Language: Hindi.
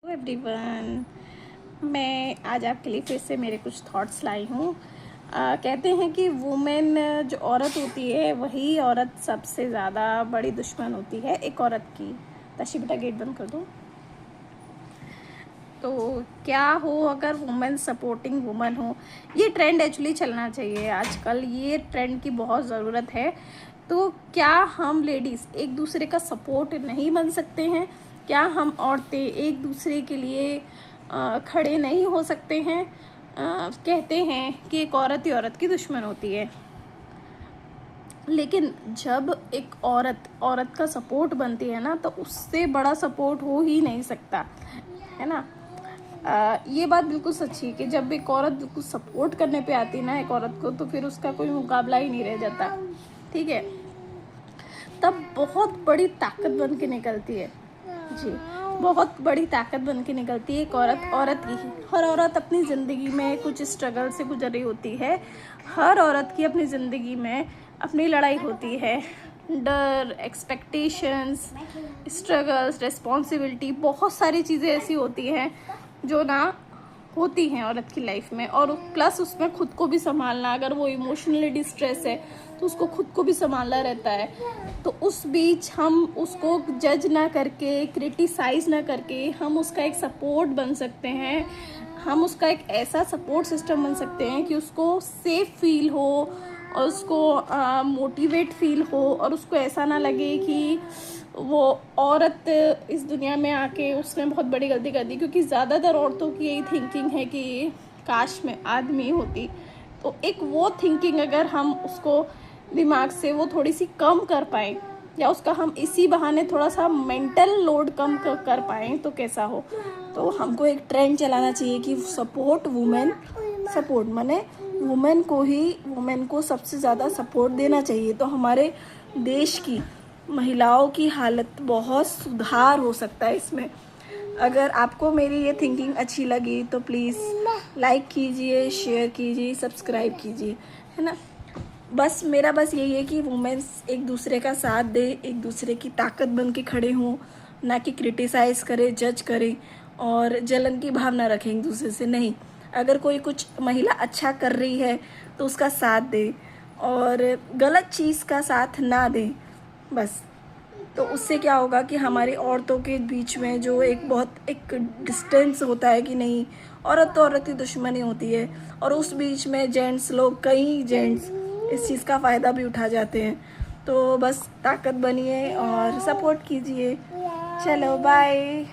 एवरीवन, मैं आज आपके लिए फिर से मेरे कुछ थॉट्स लाई हूँ। कहते हैं कि वुमेन जो औरत होती है वही औरत सबसे ज़्यादा बड़ी दुश्मन होती है एक औरत की। तशी बेटा गेट बंद कर दो। तो क्या हो अगर वुमेन सपोर्टिंग वुमन हो, ये ट्रेंड एक्चुअली चलना चाहिए आजकल, ये ट्रेंड की बहुत ज़रूरत है। तो क्या हम लेडीज़ एक दूसरे का सपोर्ट नहीं बन सकते हैं? क्या हम औरतें एक दूसरे के लिए खड़े नहीं हो सकते हैं? कहते हैं कि एक औरत ही औरत की दुश्मन होती है, लेकिन जब एक औरत का सपोर्ट बनती है ना, तो उससे बड़ा सपोर्ट हो ही नहीं सकता, है ना। ये बात बिल्कुल सच्ची है कि जब एक औरत बिल्कुल सपोर्ट करने पे आती है ना एक औरत को, तो फिर उसका कोई मुकाबला ही नहीं रह जाता, ठीक है। तब बहुत बड़ी ताकत बन के निकलती है जी, बहुत बड़ी ताकत बन के निकलती है एक औरत की। हर औरत अपनी ज़िंदगी में कुछ स्ट्रगल से गुजर रही होती है। हर औरत की अपनी ज़िंदगी में अपनी लड़ाई होती है, डर, एक्सपेक्टेशंस, स्ट्रगल्स, रिस्पॉन्सिबिलिटी, बहुत सारी चीज़ें ऐसी होती हैं जो ना होती हैं औरत की लाइफ में। और प्लस उसमें खुद को भी संभालना, अगर वो इमोशनली डिस्ट्रेस है तो उसको खुद को भी संभालना रहता है। तो उस बीच हम उसको जज ना करके, क्रिटिसाइज ना करके, हम उसका एक सपोर्ट बन सकते हैं। हम उसका एक ऐसा सपोर्ट सिस्टम बन सकते हैं कि उसको सेफ फील हो और उसको मोटिवेट फील हो, और उसको ऐसा ना लगे कि वो औरत इस दुनिया में आके उसने बहुत बड़ी गलती कर दी। क्योंकि ज़्यादातर औरतों की यही थिंकिंग है कि काश में आदमी होती। तो एक वो थिंकिंग अगर हम उसको दिमाग से वो थोड़ी सी कम कर पाएँ, या उसका हम इसी बहाने थोड़ा सा मेंटल लोड कम कर पाएँ, तो कैसा हो। तो हमको एक ट्रेंड चलाना चाहिए कि सपोर्ट वुमेन, सपोर्ट माने वुमेन को सबसे ज़्यादा सपोर्ट देना चाहिए। तो हमारे देश की महिलाओं की हालत बहुत सुधार हो सकता है इसमें। अगर आपको मेरी ये थिंकिंग अच्छी लगी तो प्लीज़ लाइक कीजिए, शेयर कीजिए, सब्सक्राइब कीजिए, है ना। मेरा यही है कि वुमेन्स एक दूसरे का साथ दे, एक दूसरे की ताकत बन के खड़े हों, ना कि क्रिटिसाइज़ करे, जज करे और जलन की भावना रखें एक दूसरे से। नहीं, अगर कोई कुछ महिला अच्छा कर रही है तो उसका साथ दे, और गलत चीज़ का साथ ना दे बस। तो उससे क्या होगा कि हमारी औरतों के बीच में जो एक डिस्टेंस होता है कि नहीं, औरत तो औरत की दुश्मनी होती है, और उस बीच में कई जेंट्स इस चीज़ का फ़ायदा भी उठा जाते हैं। तो बस ताकत बनिए और सपोर्ट कीजिए। चलो बाय।